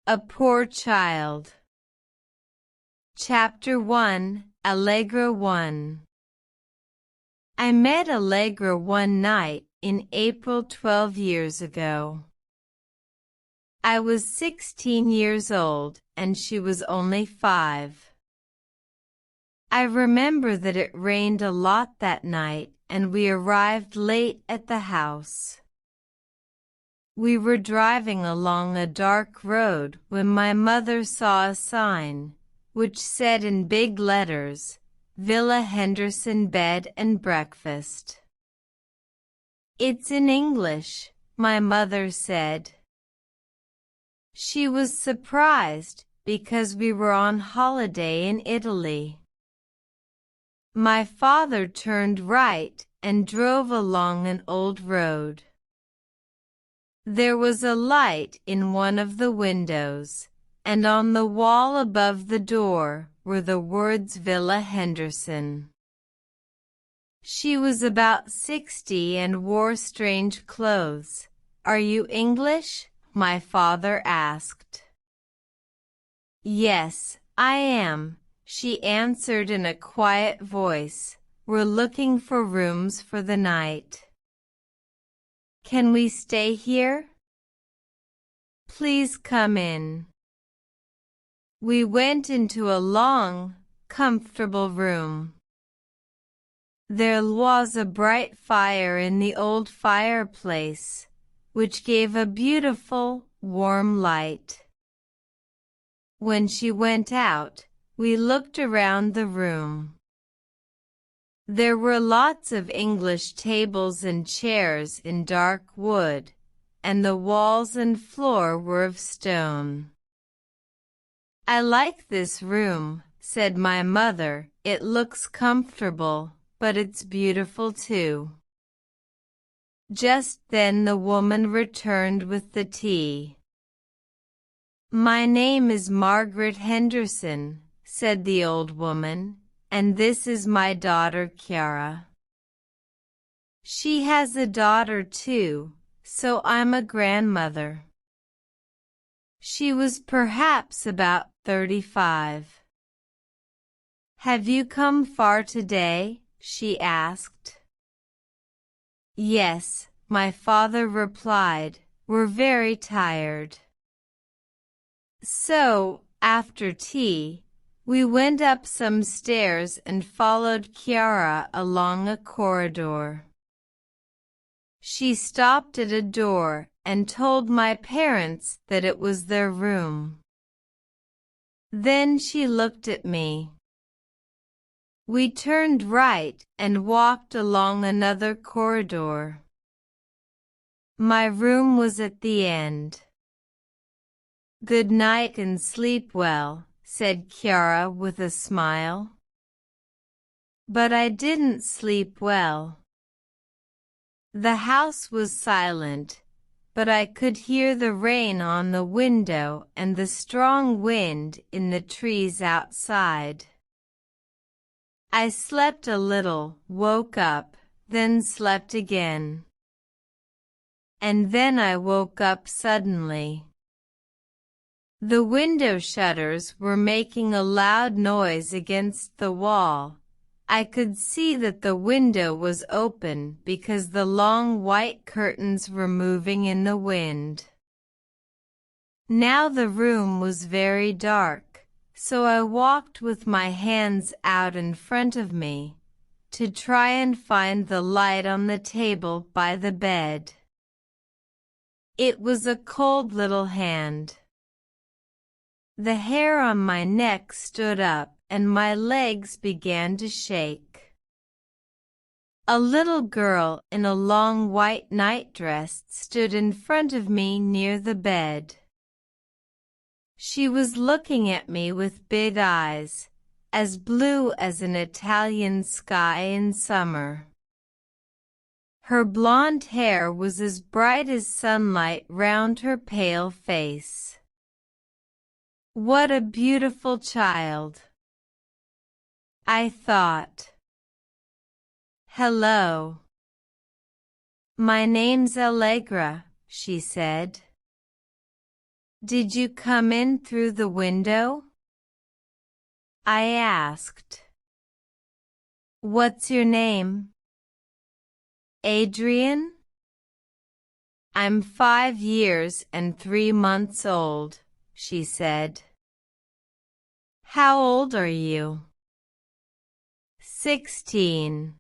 A Poor Child. Chapter 1, Allegra 1. I met Allegra one night in April 12 years ago. I was 16 years old and she was only 5. I remember that it rained a lot that night and we arrived late at the house. We were driving along a dark road when my mother saw a sign, which said in big letters, Villa Henderson Bed and Breakfast. "It's in English," my mother said. She was surprised because we were on holiday in Italy. My father turned right and drove along an old road. There was a light in one of the windows, and on the wall above the door were the words Villa Henderson. She was about 60 and wore strange clothes. "Are you English?" my father asked. "Yes, I am," she answered in a quiet voice. "We're looking for rooms for the night." "Can we stay here?" "Please come in." We went into a long, comfortable room. There was a bright fire in the old fireplace, which gave a beautiful, warm light. When she went out, we looked around the room. There were lots of English tables and chairs in dark wood, and the walls and floor were of stone. "I like this room," said my mother. "It looks comfortable, but it's beautiful too." Just then the woman returned with the tea. "My name is Margaret Henderson," said the old woman, "and this is my daughter Chiara. She has a daughter too, so I'm a grandmother." She was perhaps about 35. "Have you come far today?" she asked. "Yes," my father replied. "We're very tired." So, after tea, we went up some stairs and followed Chiara along a corridor. She stopped at a door and told my parents that it was their room. Then she looked at me. We turned right and walked along another corridor. My room was at the end. "Good night and sleep well," said Chiara with a smile. But I didn't sleep well. The house was silent, but I could hear the rain on the window and the strong wind in the trees outside. I slept a little, woke up, then slept again. And then I woke up suddenly. The window shutters were making a loud noise against the wall. I could see that the window was open because the long white curtains were moving in the wind. Now the room was very dark, so I walked with my hands out in front of me to try and find the light on the table by the bed. It was a cold little hand. The hair on my neck stood up and my legs began to shake. A little girl in a long white nightdress stood in front of me near the bed. She was looking at me with big eyes, as blue as an Italian sky in summer. Her blonde hair was as bright as sunlight round her pale face. What a beautiful child, I thought. "Hello. My name's Allegra," she said. Did you come in through the window? I asked. What's your name? Adrian? I'm 5 years and 3 months old, she said. How old are you? 16.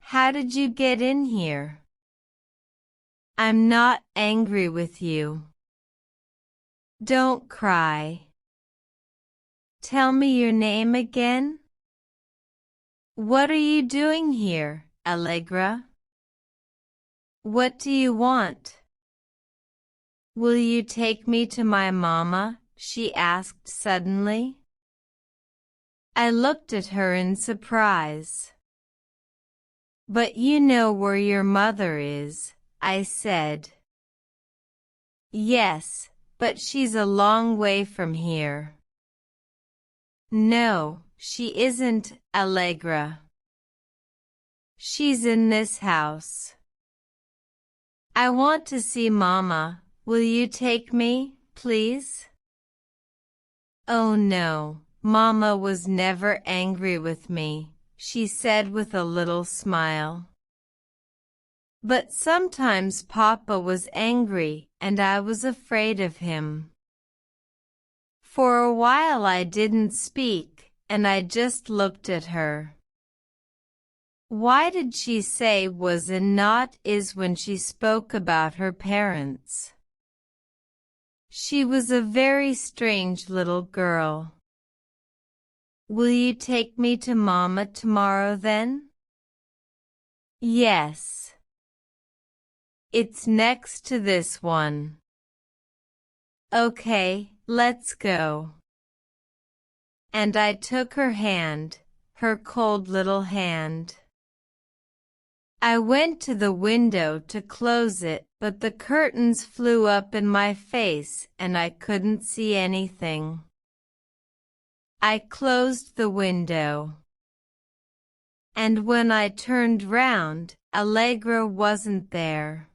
How did you get in here? I'm not angry with you. Don't cry. Tell me your name again. What are you doing here, Allegra? What do you want? Will you take me to my mama? She asked suddenly. I looked at her in surprise. But you know where your mother is, I said. Yes, but she's a long way from here. No, she isn't, Allegra. She's in this house. I want to see Mama. Will you take me, please? Oh no, Mama was never angry with me, she said with a little smile. But sometimes Papa was angry, and I was afraid of him. For a while I didn't speak, and I just looked at her. Why did she say was and not is when she spoke about her parents? She was a very strange little girl. Will you take me to Mama tomorrow then? Yes. It's next to this one. Okay, let's go. And I took her hand, her cold little hand. I went to the window to close it, but the curtains flew up in my face and I couldn't see anything. I closed the window. And when I turned round, Allegra wasn't there.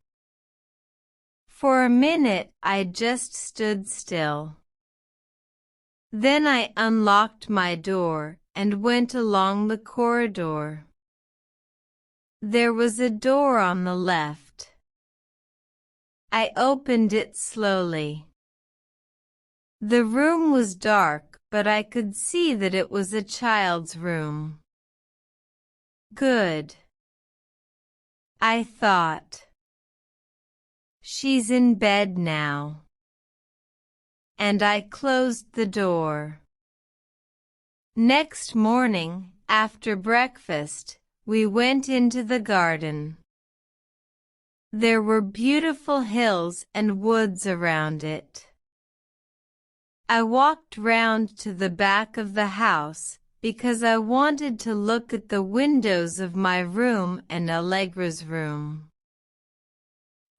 For a minute I just stood still. Then I unlocked my door and went along the corridor. There was a door on the left. I opened it slowly. The room was dark, but I could see that it was a child's room. Good, I thought. She's in bed now. And I closed the door. Next morning, after breakfast, we went into the garden. There were beautiful hills and woods around it. I walked round to the back of the house because I wanted to look at the windows of my room and Allegra's room.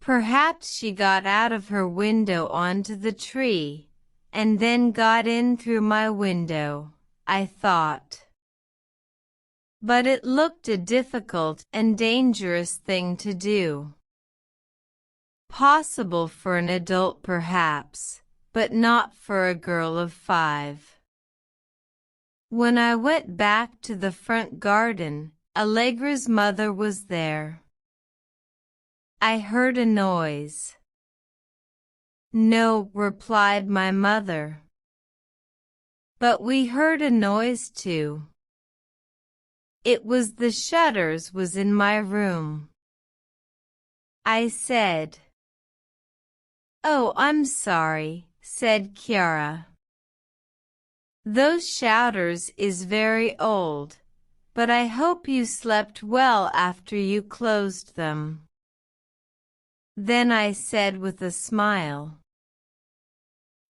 Perhaps she got out of her window onto the tree, and then got in through my window, I thought. But it looked a difficult and dangerous thing to do. Possible for an adult perhaps, but not for a girl of 5. When I went back to the front garden, Allegra's mother was there. I heard a noise. No, replied my mother. But we heard a noise too. It was the shutters was in my room. I said. Oh, I'm sorry, said Chiara. Those shutters is very old, but I hope you slept well after you closed them. Then I said with a smile.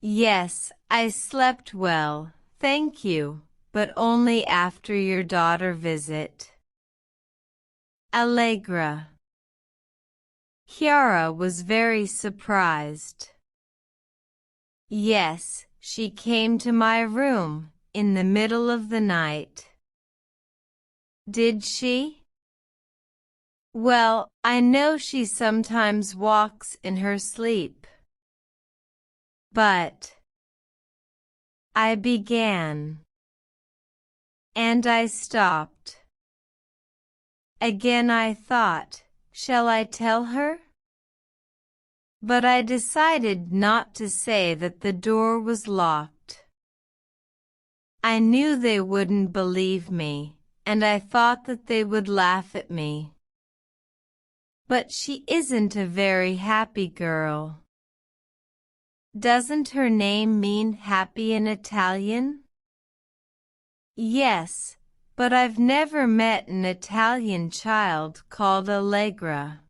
Yes, I slept well, thank you, but only after your daughter visit. Allegra. Chiara was very surprised. Yes, she came to my room, in the middle of the night. Did she? Well, I know she sometimes walks in her sleep. But I began. And I stopped. Again I thought, shall I tell her? But I decided not to say that the door was locked. I knew they wouldn't believe me, and I thought that they would laugh at me. But she isn't a very happy girl. Doesn't her name mean happy in Italian? Yes, but I've never met an Italian child called Allegra.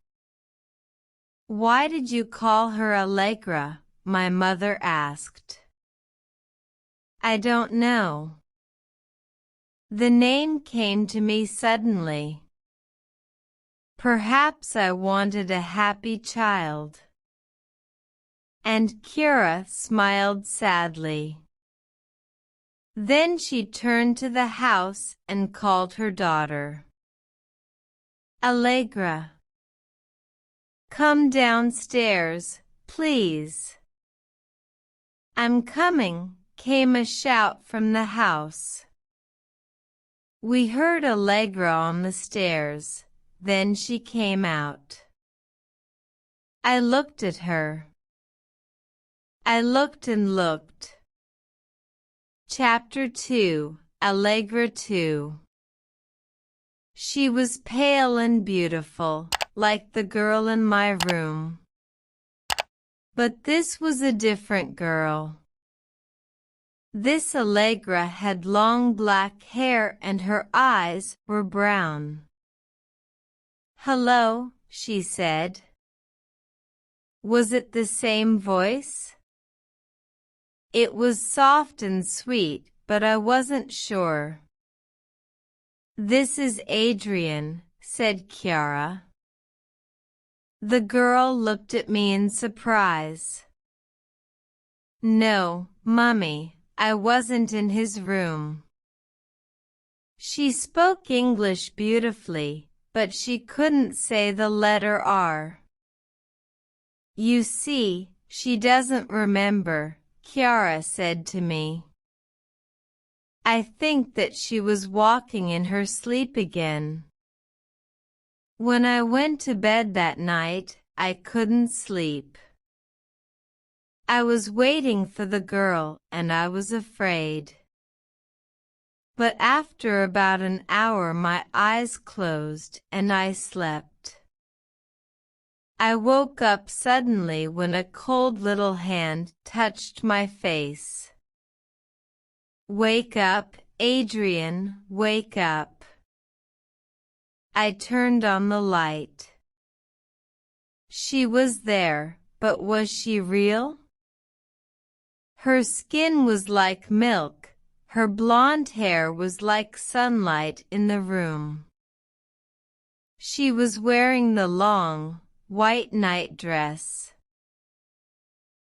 Why did you call her Allegra? My mother asked. I don't know. The name came to me suddenly. Perhaps I wanted a happy child. And Kira smiled sadly. Then she turned to the house and called her daughter. Allegra, come downstairs, please. I'm coming, came a shout from the house. We heard Allegra on the stairs, then she came out. I looked at her. I looked and looked. Chapter 2, Allegra 2. She was pale and beautiful, like the girl in my room. But this was a different girl. This Allegra had long black hair and her eyes were brown. Hello, she said. Was it the same voice? It was soft and sweet, but I wasn't sure. This is Adrian, said Chiara. The girl looked at me in surprise. No, Mummy, I wasn't in his room. She spoke English beautifully, but she couldn't say the letter R. You see, she doesn't remember, Chiara said to me. I think that she was walking in her sleep again. When I went to bed that night, I couldn't sleep. I was waiting for the girl and I was afraid. But after about an hour my eyes closed and I slept. I woke up suddenly when a cold little hand touched my face. Wake up, Adrian, wake up. I turned on the light. She was there, but was she real? Her skin was like milk, her blonde hair was like sunlight in the room. She was wearing the long, white nightdress.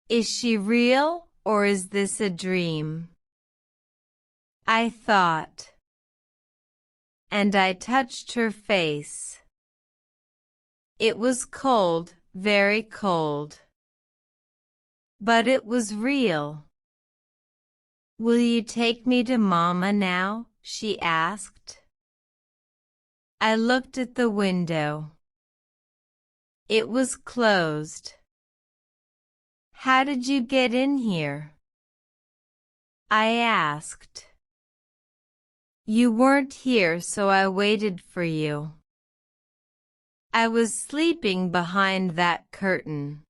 Is she real, or is this a dream? I thought. And I touched her face. It was cold, very cold. But it was real. Will you take me to Mama now? She asked. I looked at the window. It was closed. How did you get in here? I asked. You weren't here, so I waited for you. I was sleeping behind that curtain.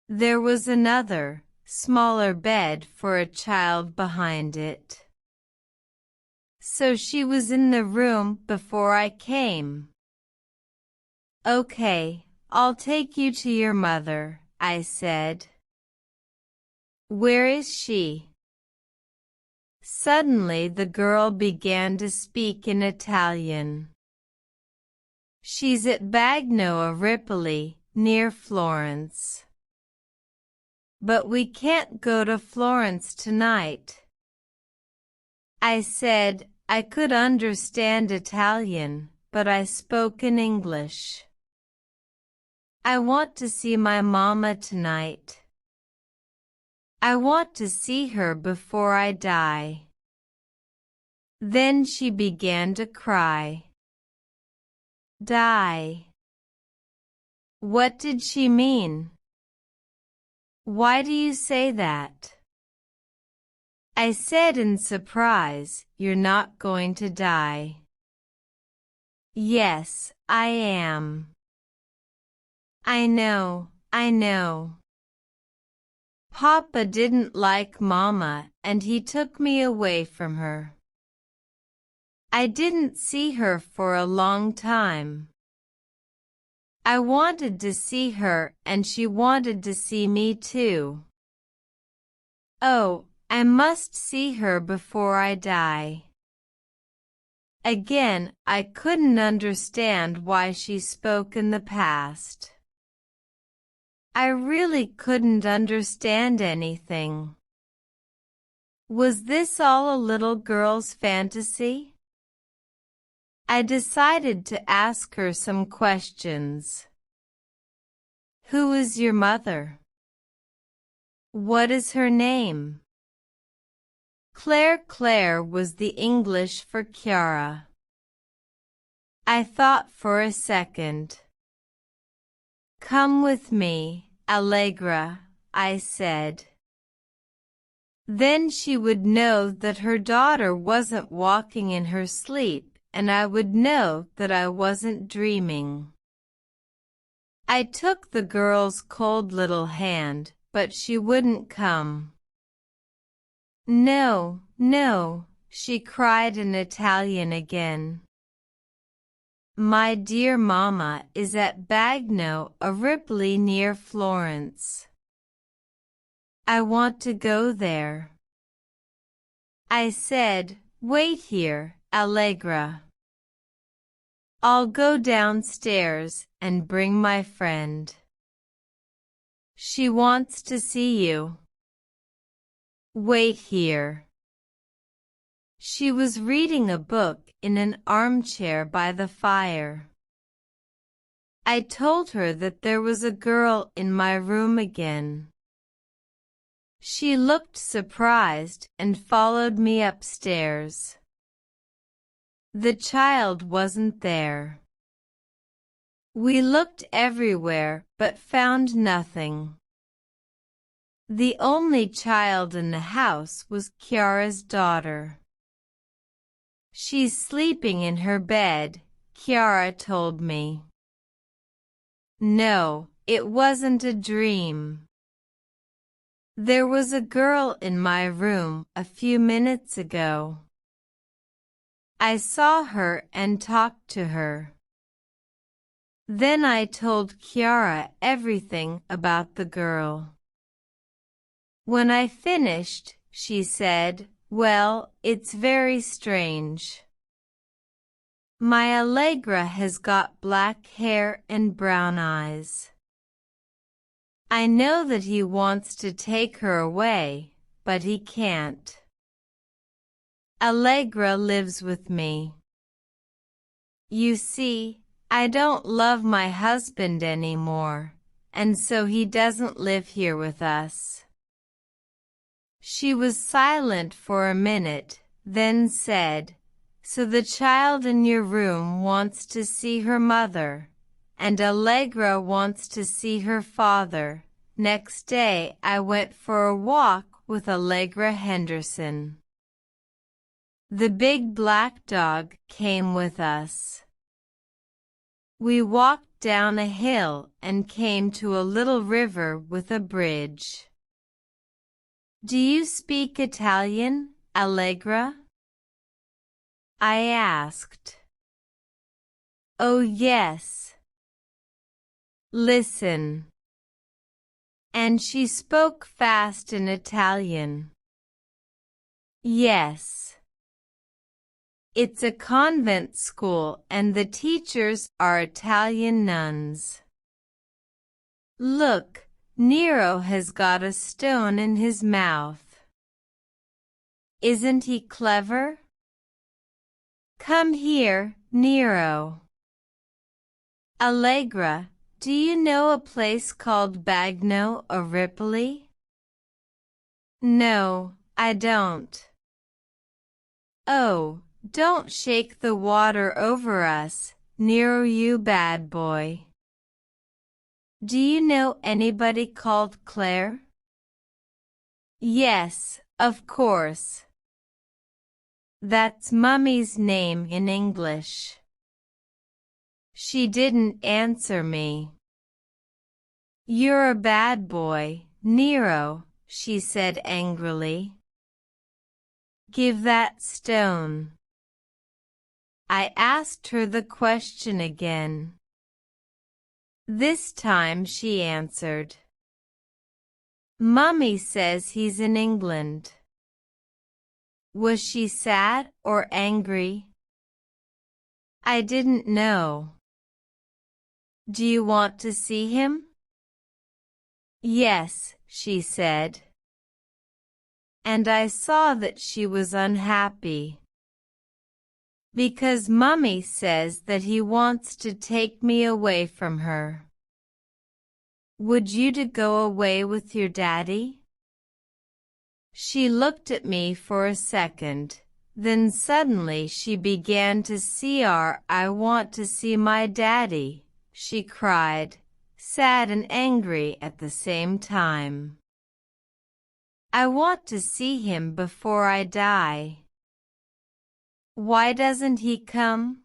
There was another, smaller bed for a child behind it. So she was in the room before I came. Okay, I'll take you to your mother, I said. Where is she? Suddenly the girl began to speak in Italian. She's at Bagno a Ripoli, near Florence. But we can't go to Florence tonight. I said I could understand Italian, but I spoke in English. I want to see my mama tonight. I want to see her before I die." Then she began to cry. Die. What did she mean? Why do you say that? I said in surprise, "You're not going to die." Yes, I am. I know, I know. Papa didn't like Mama and he took me away from her. I didn't see her for a long time. I wanted to see her and she wanted to see me too. Oh, I must see her before I die. Again, I couldn't understand why she spoke in the past. I really couldn't understand anything. Was this all a little girl's fantasy? I decided to ask her some questions. Who is your mother? What is her name? Claire was the English for Chiara. I thought for a second. Come with me, Allegra, I said. Then she would know that her daughter wasn't walking in her sleep, and I would know that I wasn't dreaming. I took the girl's cold little hand, but she wouldn't come. No, no, she cried in Italian again. My dear Mama is at Bagno a Ripoli near Florence. I want to go there. I said, wait here, Allegra. I'll go downstairs and bring my friend. She wants to see you. Wait here. She was reading a book in an armchair by the fire. I told her that there was a girl in my room again. She looked surprised and followed me upstairs. The child wasn't there. We looked everywhere but found nothing. The only child in the house was Chiara's daughter. She's sleeping in her bed, Chiara told me. No, it wasn't a dream. There was a girl in my room a few minutes ago. I saw her and talked to her. Then I told Chiara everything about the girl. When I finished, she said, well, it's very strange. My Allegra has got black hair and brown eyes. I know that he wants to take her away, but he can't. Allegra lives with me. You see, I don't love my husband anymore, and so he doesn't live here with us. She was silent for a minute, then said, so the child in your room wants to see her mother, and Allegra wants to see her father. Next day I went for a walk with Allegra Henderson. The big black dog came with us. We walked down a hill and came to a little river with a bridge. Do you speak Italian, Allegra? I asked. Oh yes. Listen. And she spoke fast in Italian. Yes. It's a convent school and the teachers are Italian nuns. Look. Nero has got a stone in his mouth. Isn't he clever? Come here, Nero. Allegra, do you know a place called Bagno a Ripoli? No, I don't. Oh, don't shake the water over us, Nero, you bad boy. Do you know anybody called Claire? Yes, of course. That's Mummy's name in English. She didn't answer me. You're a bad boy, Nero, she said angrily. Give that stone. I asked her the question again. This time she answered. Mummy says he's in England. Was she sad or angry? I didn't know. Do you want to see him? Yes, she said. And I saw that she was unhappy. Because Mummy says that he wants to take me away from her. Would you to go away with your daddy? She looked at me for a second. Then suddenly she began to I want to see my daddy, she cried, sad and angry at the same time. I want to see him before I die. Why doesn't he come?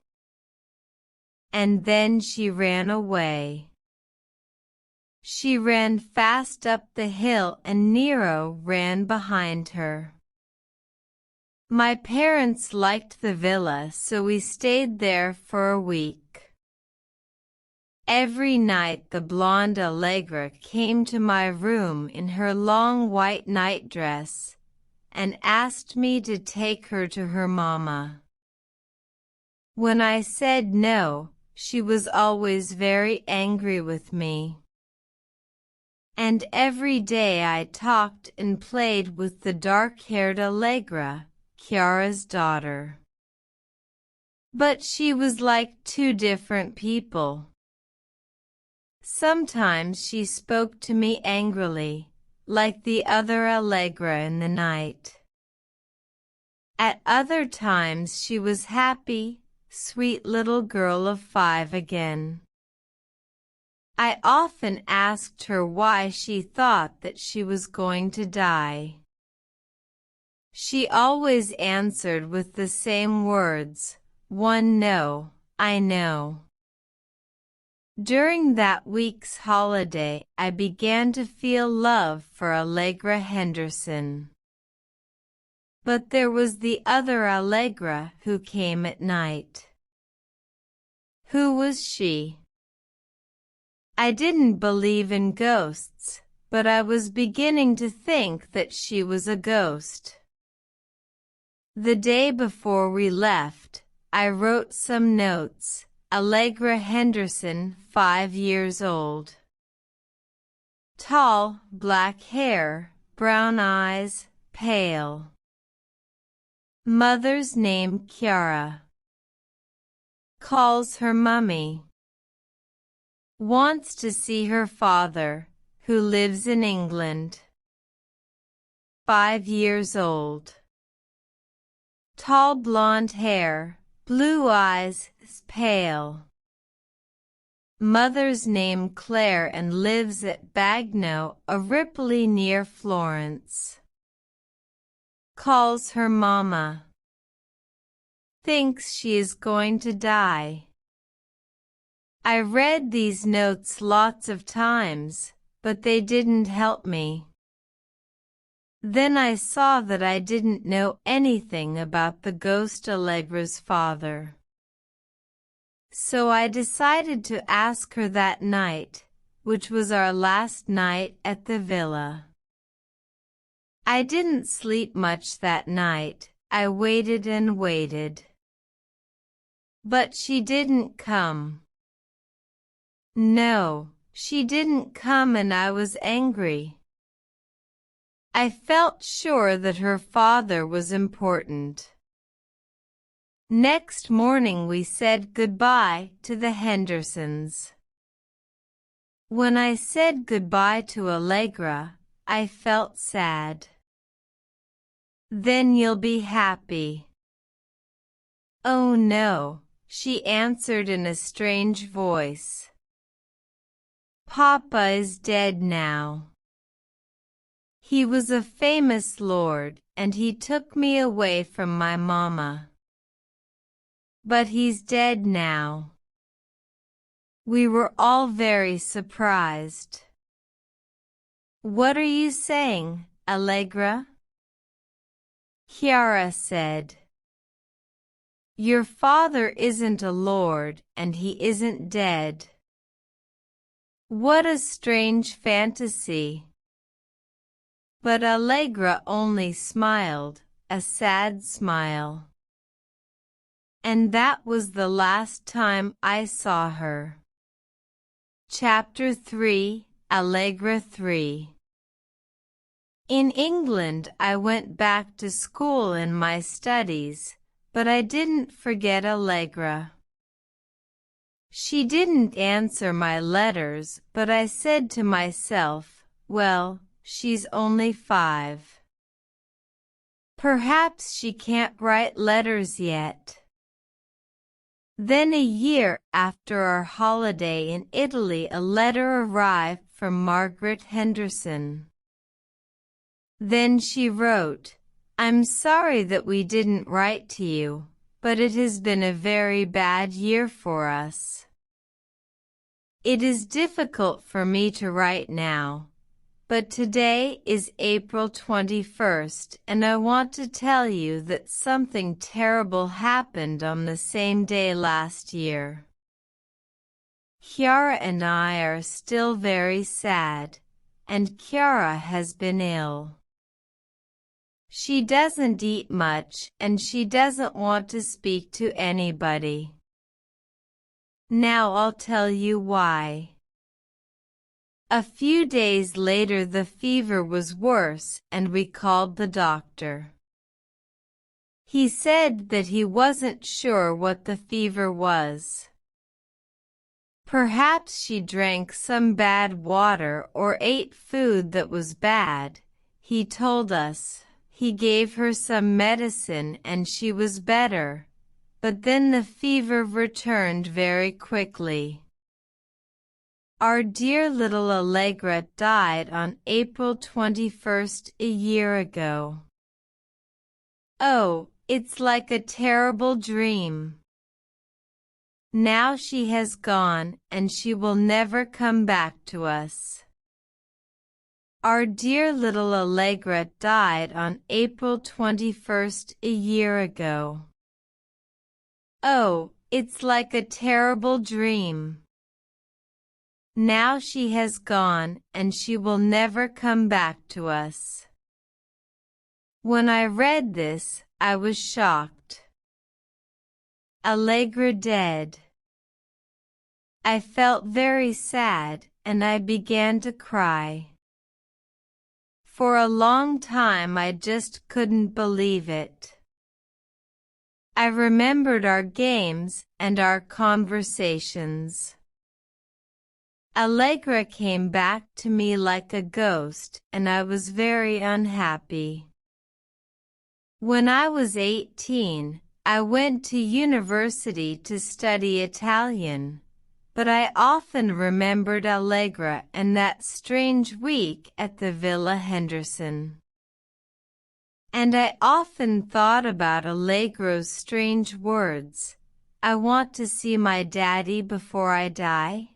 And then she ran away. She ran fast up the hill and Nero ran behind her. My parents liked the villa, so we stayed there for a week. Every night the blonde Allegra came to my room in her long white nightdress and asked me to take her to her mama. When I said no, she was always very angry with me. And every day I talked and played with the dark-haired Allegra, Chiara's daughter. But she was like two different people. Sometimes she spoke to me angrily, like the other Allegra in the night. At other times she was happy, sweet little girl of 5 again. I often asked her why she thought that she was going to die. She always answered with the same words, one no, I know. During that week's holiday, I began to feel love for Allegra Henderson. But there was the other Allegra who came at night. Who was she? I didn't believe in ghosts, but I was beginning to think that she was a ghost. The day before we left, I wrote some notes. Allegra Henderson, 5 years old. Tall, black hair, brown eyes, pale. Mother's name Chiara. Calls her Mummy. Wants to see her father, who lives in England. 5 years old. Tall blonde hair, blue eyes, pale. Mother's name Claire and lives at Bagno, a Ripoli near Florence. Calls her Mama. Thinks she is going to die. I read these notes lots of times, but they didn't help me. Then I saw that I didn't know anything about the ghost Allegra's father. So I decided to ask her that night, which was our last night at the villa. I didn't sleep much that night. I waited and waited. But she didn't come. No, she didn't come, and I was angry. I felt sure that her father was important. Next morning we said goodbye to the Hendersons. When I said goodbye to Allegra, I felt sad. Then you'll be happy." "Oh no," she answered in a strange voice. "Papa is dead now. He was a famous lord, and he took me away from my mama. But he's dead now." We were all very surprised. "What are you saying, Allegra?" Chiara said. "Your father isn't a lord, and he isn't dead." What a strange fantasy. But Allegra only smiled, a sad smile. And that was the last time I saw her. Chapter 3, Allegra 3. In England I went back to school in my studies, but I didn't forget Allegra. She didn't answer my letters, but I said to myself, well, she's only 5. Perhaps she can't write letters yet. Then a year after our holiday in Italy, a letter arrived from Margaret Henderson. Then she wrote, "I'm sorry that we didn't write to you, but it has been a very bad year for us. It is difficult for me to write now, but today is April 21st, and I want to tell you that something terrible happened on the same day last year. Chiara and I are still very sad, and Chiara has been ill. She doesn't eat much, and she doesn't want to speak to anybody. Now I'll tell you why." A few days later the fever was worse, and we called the doctor. He said that he wasn't sure what the fever was. Perhaps she drank some bad water or ate food that was bad, he told us. He gave her some medicine and she was better, but then the fever returned very quickly. Our dear little Allegra died on April 21st a year ago. Oh, it's like a terrible dream. Now she has gone, and she will never come back to us. Our dear little Allegra died on April 21st a year ago. Oh, it's like a terrible dream. Now she has gone, and she will never come back to us. When I read this, I was shocked. Allegra dead. I felt very sad, and I began to cry. For a long time I just couldn't believe it. I remembered our games and our conversations. Allegra came back to me like a ghost, and I was very unhappy. When I was 18, I went to university to study Italian, but I often remembered Allegra and that strange week at the Villa Henderson. And I often thought about Allegra's strange words, "I want to see my daddy before I die."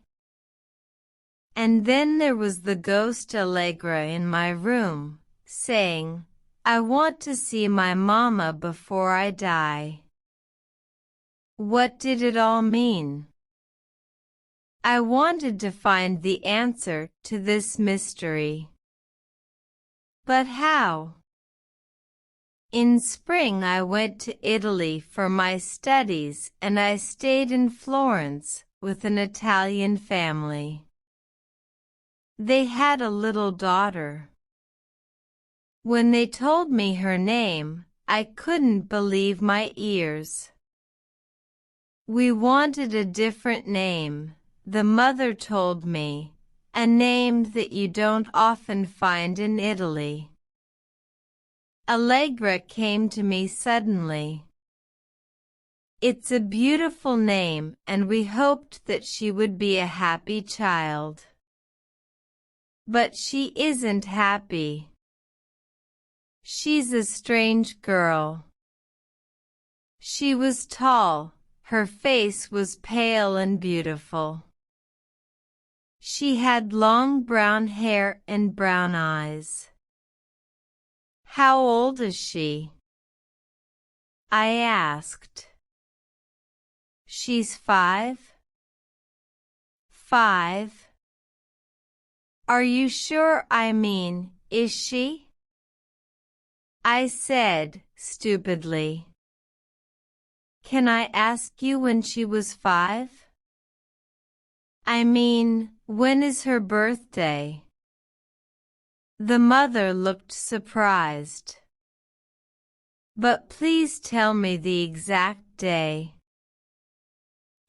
And then there was the ghost Allegra in my room, saying, "I want to see my mama before I die." What did it all mean? I wanted to find the answer to this mystery. But how? In spring I went to Italy for my studies, and I stayed in Florence with an Italian family. They had a little daughter. When they told me her name, I couldn't believe my ears. We wanted a different name, the mother told me, a name that you don't often find in Italy. Allegra came to me suddenly. It's a beautiful name, and we hoped that she would be a happy child. But she isn't happy. She's a strange girl. She was tall, her face was pale and beautiful. She had long brown hair and brown eyes. How old is she? I asked. She's 5. 5. Are you sure? I mean, is she? I said, stupidly. Can I ask you when she was 5? I mean, when is her birthday? The mother looked surprised. But please tell me the exact day.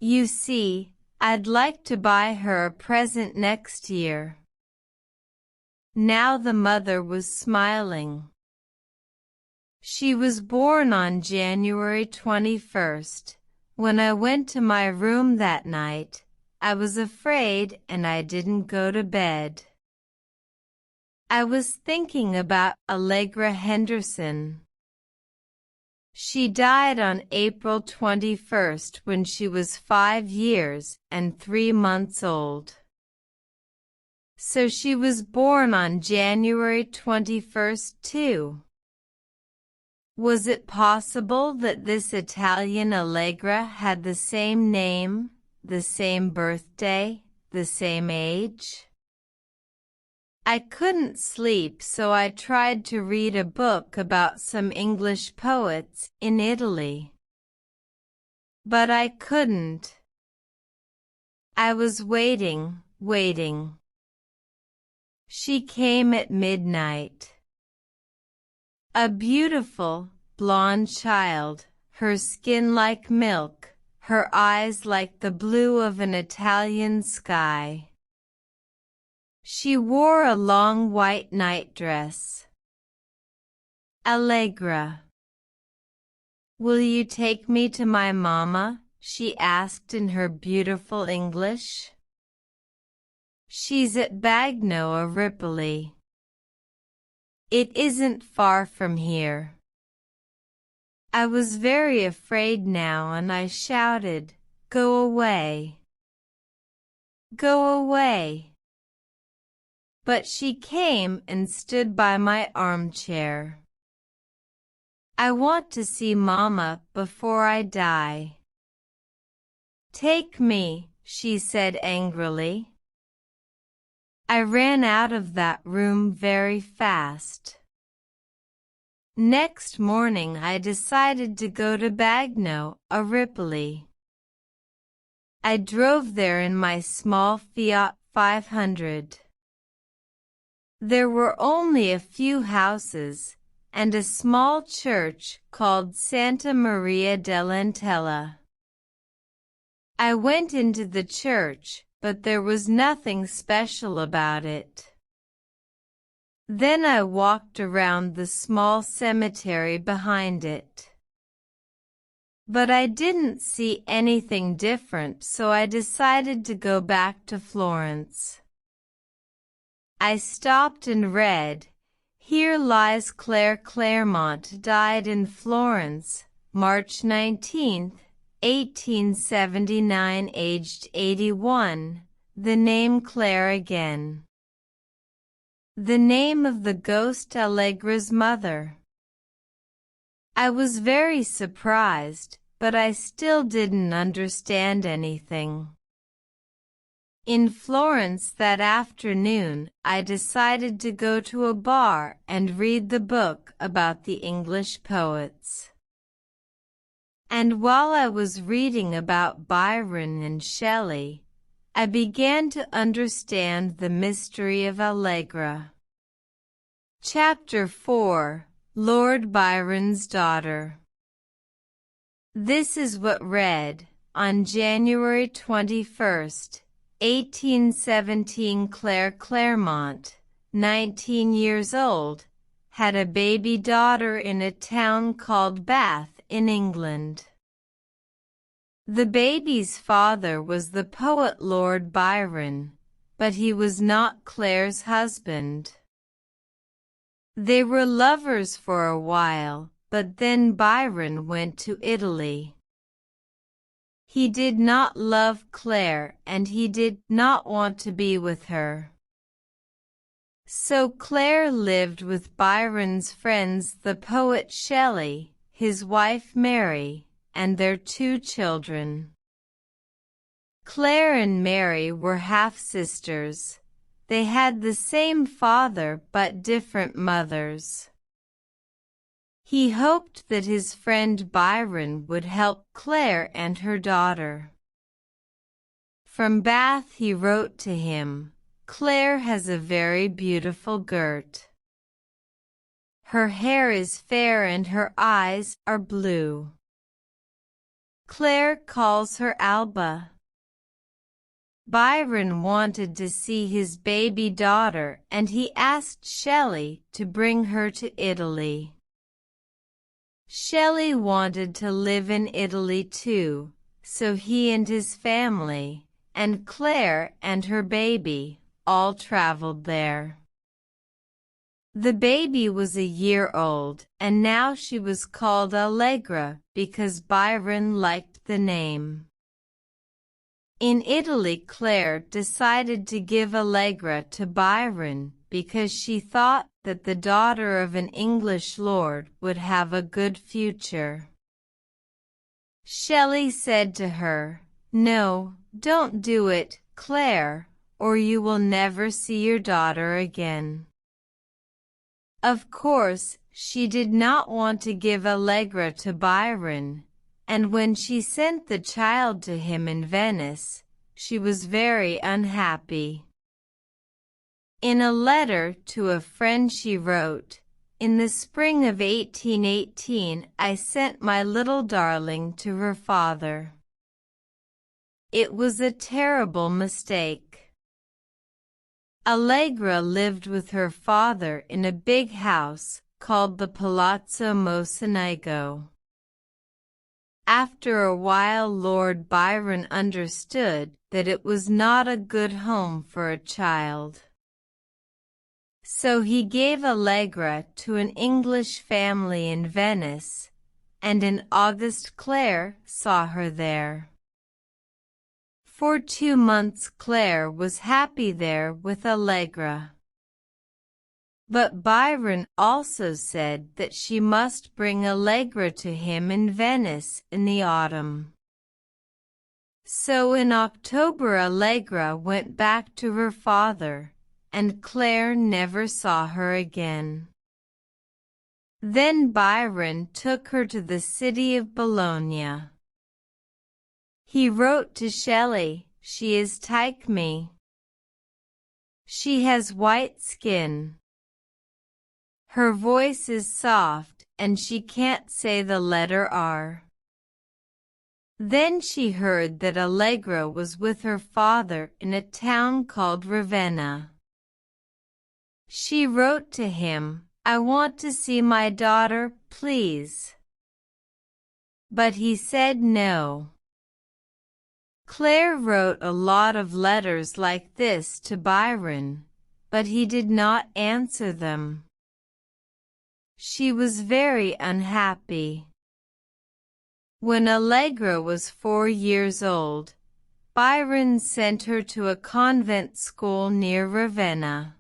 You see, I'd like to buy her a present next year. Now the mother was smiling. She was born on January 21st. When I went to my room that night, I was afraid and I didn't go to bed. I was thinking about Allegra Henderson. She died on April 21st when she was 5 years and 3 months old. So she was born on January 21st too. Was it possible that this Italian Allegra had the same name, the same birthday, the same age? I couldn't sleep, so I tried to read a book about some English poets in Italy. But I couldn't. I was waiting. She came at midnight. A beautiful, blonde child, her skin like milk, her eyes like the blue of an Italian sky. She wore a long white nightdress. Allegra. Will you take me to my mama? She asked in her beautiful English. She's at Bagno a Ripoli. It isn't far from here. I was very afraid now and I shouted, "Go away! Go away!" But she came and stood by my armchair. I want to see Mama before I die. Take me, she said angrily. I ran out of that room very fast. Next morning I decided to go to Bagno a Ripoli. I drove there in my small Fiat 500. There were only a few houses, and a small church called Santa Maria dell'Entella. I went into the church, but there was nothing special about it. Then I walked around the small cemetery behind it. But I didn't see anything different, so I decided to go back to Florence. I stopped and read, "Here lies Claire Claremont, died in Florence, March 19, 1879, aged 81, the name Claire again. The name of the ghost Allegra's mother." I was very surprised, but I still didn't understand anything. In Florence that afternoon, I decided to go to a bar and read the book about the English poets. And while I was reading about Byron and Shelley, I began to understand the mystery of Allegra. Chapter 4: Lord Byron's Daughter. This is what read, on January 21st, 1817, Claire Claremont, 19 years old, had a baby daughter in a town called Bath in England. The baby's father was the poet Lord Byron, but he was not Claire's husband. They were lovers for a while, but then Byron went to Italy. He did not love Claire and he did not want to be with her. So Claire lived with Byron's friends, the poet Shelley, his wife Mary, and their 2 children. Claire and Mary were half-sisters. They had the same father but different mothers. He hoped that his friend Byron would help Claire and her daughter. From Bath he wrote to him, "Claire has a very beautiful girt. Her hair is fair and her eyes are blue. Claire calls her Alba." Byron wanted to see his baby daughter and he asked Shelley to bring her to Italy. Shelley wanted to live in Italy too, so he and his family, and Claire and her baby, all traveled there. The baby was a year old, and now she was called Allegra because Byron liked the name. In Italy, Claire decided to give Allegra to Byron because she thought that the daughter of an English lord would have a good future. Shelley said to her, "No, don't do it, Claire, or you will never see your daughter again." Of course, she did not want to give Allegra to Byron, and when she sent the child to him in Venice, she was very unhappy. In a letter to a friend she wrote, "In the spring of 1818 I sent my little darling to her father. It was a terrible mistake." Allegra lived with her father in a big house called the Palazzo Mocenigo. After a while Lord Byron understood that it was not a good home for a child. So he gave Allegra to an English family in Venice, and in August Claire saw her there. For 2 months Claire was happy there with Allegra. But Byron also said that she must bring Allegra to him in Venice in the autumn. So in October Allegra went back to her father, and Claire never saw her again. Then Byron took her to the city of Bologna. He wrote to Shelley, "She is like me. She has white skin. Her voice is soft, and she can't say the letter R." Then she heard that Allegra was with her father in a town called Ravenna. She wrote to him, "I want to see my daughter, please." But he said no. Claire wrote a lot of letters like this to Byron, but he did not answer them. She was very unhappy. When Allegra was 4 years old, Byron sent her to a convent school near Ravenna.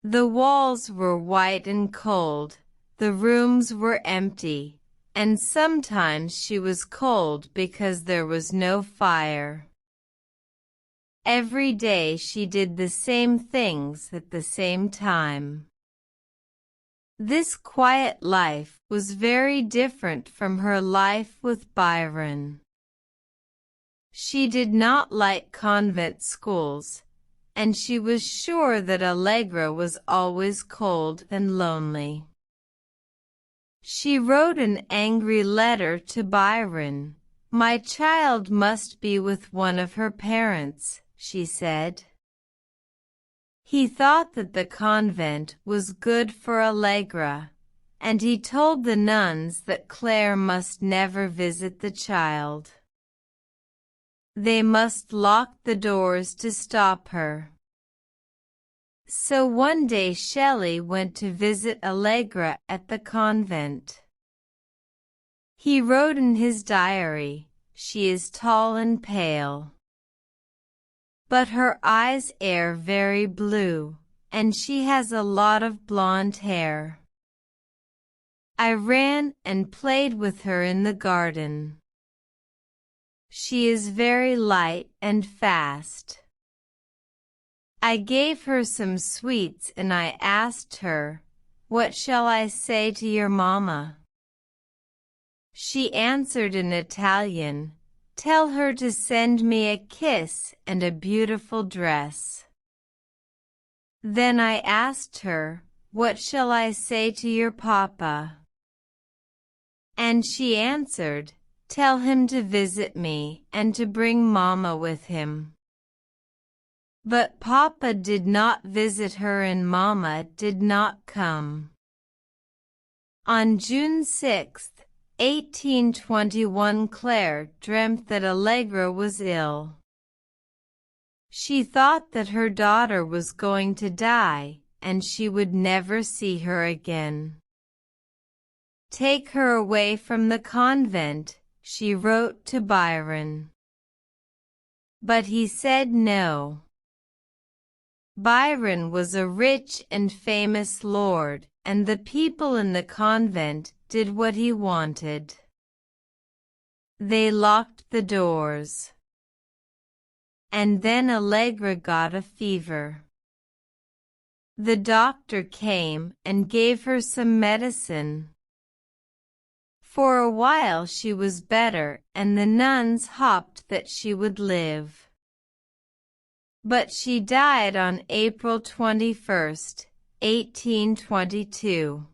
The walls were white and cold, the rooms were empty, and sometimes she was cold because there was no fire. Every day she did the same things at the same time. This quiet life was very different from her life with Byron. She did not like convent schools, and she was sure that Allegra was always cold and lonely. She wrote an angry letter to Byron. "My child must be with one of her parents," she said. He thought that the convent was good for Allegra, and he told the nuns that Claire must never visit the child. They must lock the doors to stop her. So one day Shelley went to visit Allegra at the convent. He wrote in his diary, "She is tall and pale, but her eyes are very blue, and she has a lot of blonde hair. I ran and played with her in the garden. She is very light and fast. I gave her some sweets and I asked her, 'What shall I say to your mamma?' She answered in Italian, 'Tell her to send me a kiss and a beautiful dress.' Then I asked her, 'What shall I say to your papa?' And she answered, 'Tell him to visit me and to bring mamma with him.' But papa did not visit her and mamma did not come. On June 6, 1821, Claire dreamt that Allegra was ill. She thought that her daughter was going to die, and she would never see her again. 'Take her away from the convent,' she wrote to Byron. But he said no. Byron was a rich and famous lord, and the people in the convent did what he wanted. They locked the doors. And then Allegra got a fever. The doctor came and gave her some medicine. For a while she was better, and the nuns hoped that she would live. But she died on April 21, 1822.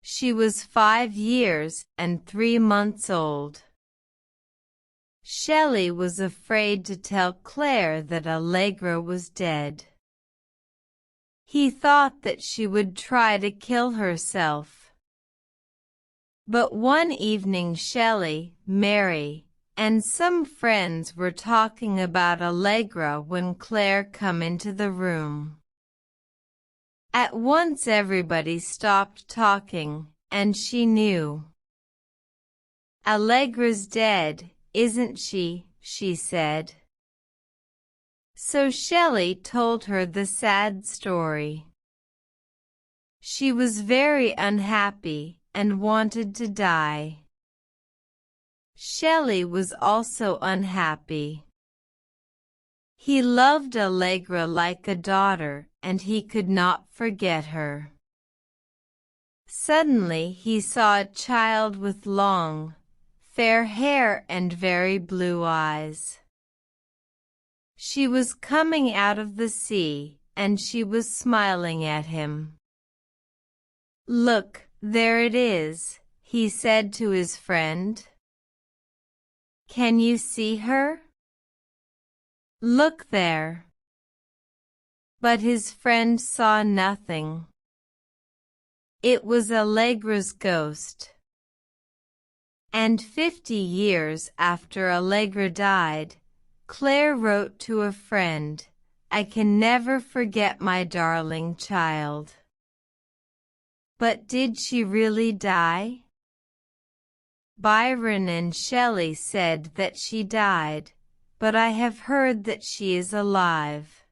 She was 5 years and 3 months old. Shelley was afraid to tell Claire that Allegra was dead. He thought that she would try to kill herself. But one evening Shelley, Mary, and some friends were talking about Allegra when Claire came into the room. At once everybody stopped talking, and she knew. "Allegra's dead, isn't she?" she said. So Shelley told her the sad story. She was very unhappy and wanted to die. Shelley was also unhappy. He loved Allegra like a daughter, and he could not forget her. Suddenly he saw a child with long, fair hair and very blue eyes. She was coming out of the sea, and she was smiling at him. "Look, there it is," he said to his friend. "Can you see her? Look there." But his friend saw nothing. It was Allegra's ghost. And 50 years after Allegra died, Claire wrote to a friend, "I can never forget my darling child." But did she really die? Byron and Shelley said that she died, but I have heard that she is alive.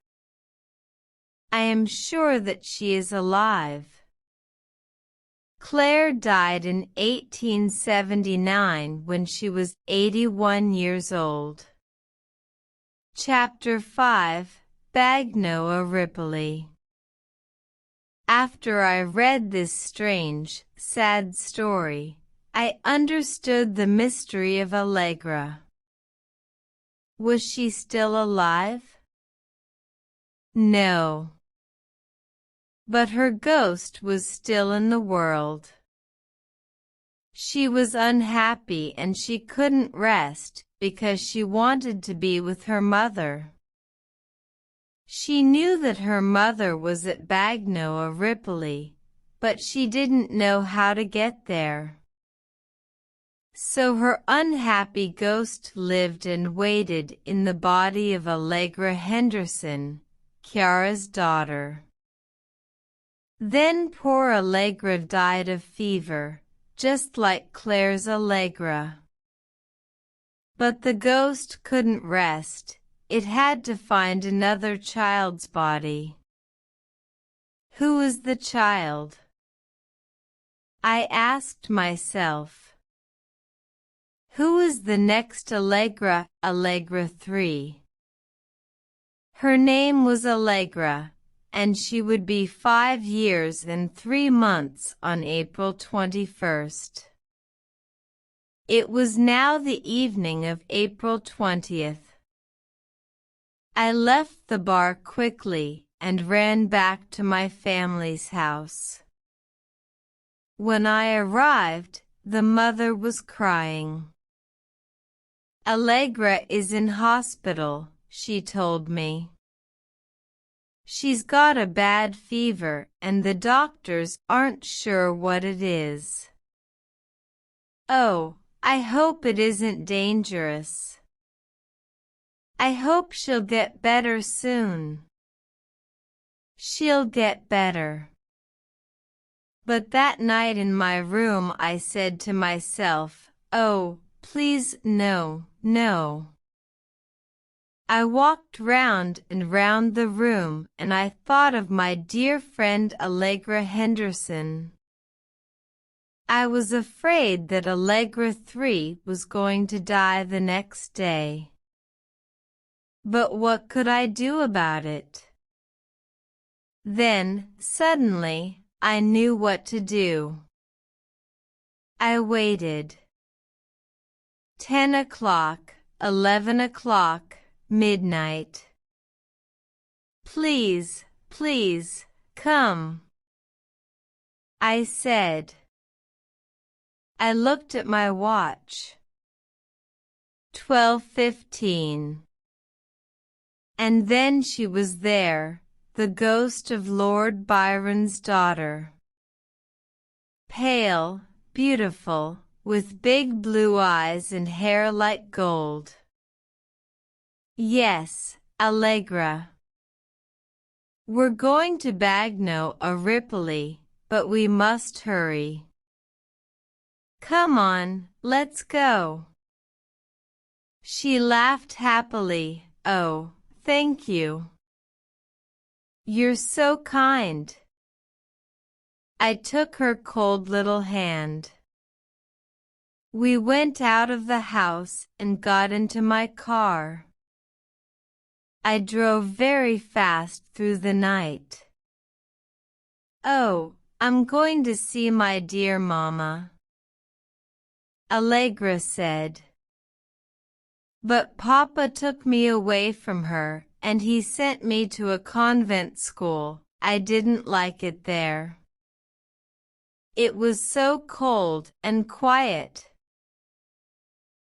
I am sure that she is alive. Claire died in 1879 when she was 81 years old. Chapter 5, Bagno a Ripoli. After I read this strange, sad story, I understood the mystery of Allegra. Was she still alive? No. But her ghost was still in the world. She was unhappy and she couldn't rest because she wanted to be with her mother. She knew that her mother was at Bagnoa Ripley, but she didn't know how to get there. So her unhappy ghost lived and waited in the body of Allegra Henderson, Chiara's daughter. Then poor Allegra died of fever, just like Claire's Allegra. But the ghost couldn't rest. It had to find another child's body. Who was the child? I asked myself. Who is the next Allegra, Allegra 3? Her name was Allegra, and she would be 5 years and 3 months on April 21st. It was now the evening of April 20th. I left the bar quickly and ran back to my family's house. When I arrived, the mother was crying. Allegra is in hospital, she told me. She's got a bad fever and the doctors aren't sure what it is. Oh, I hope it isn't dangerous. I hope she'll get better soon. She'll get better. But that night in my room I said to myself, oh, please no, no. I walked round and round the room and I thought of my dear friend Allegra Henderson. I was afraid that Allegra 3 was going to die the next day. But what could I do about it? Then, suddenly, I knew what to do. I waited. 10 o'clock, 11 o'clock, midnight. Please, please, come, I said. I looked at my watch. 12:15. And then she was there, the ghost of Lord Byron's daughter. Pale, beautiful, with big blue eyes and hair like gold. Yes, Allegra. We're going to Bagnoa Ripley, but we must hurry. Come on, let's go. She laughed happily. Oh, thank you. You're so kind. I took her cold little hand. We went out of the house and got into my car. I drove very fast through the night. Oh, I'm going to see my dear Mama, Allegra said. But Papa took me away from her and he sent me to a convent school. I didn't like it there. It was so cold and quiet.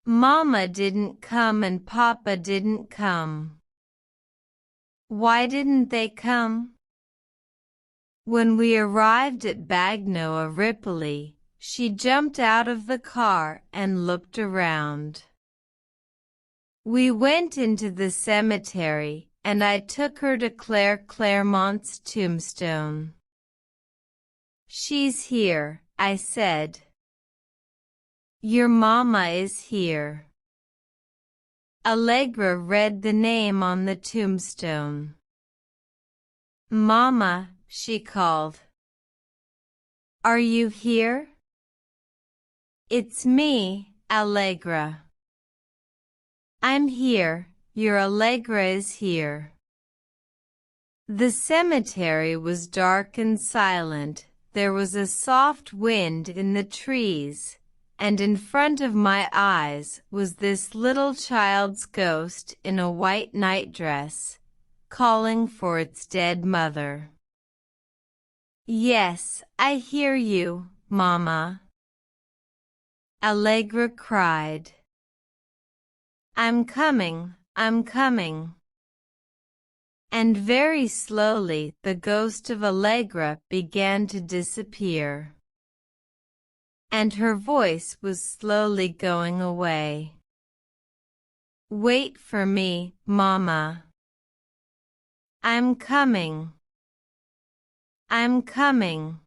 Mama didn't come and Papa didn't come. Why didn't they come? When we arrived at Bagnoa Ripley, she jumped out of the car and looked around. We went into the cemetery and I took her to Claire Claremont's tombstone. She's here, I said. Your Mama is here. Allegra read the name on the tombstone. Mama, she called. Are you here? It's me, Allegra. I'm here, your Allegra is here. The cemetery was dark and silent. There was a soft wind in the trees, and in front of my eyes was this little child's ghost in a white nightdress, calling for its dead mother. Yes, I hear you, Mama, Allegra cried. I'm coming, I'm coming. And very slowly the ghost of Allegra began to disappear. And her voice was slowly going away. Wait for me, Mama. I'm coming. I'm coming.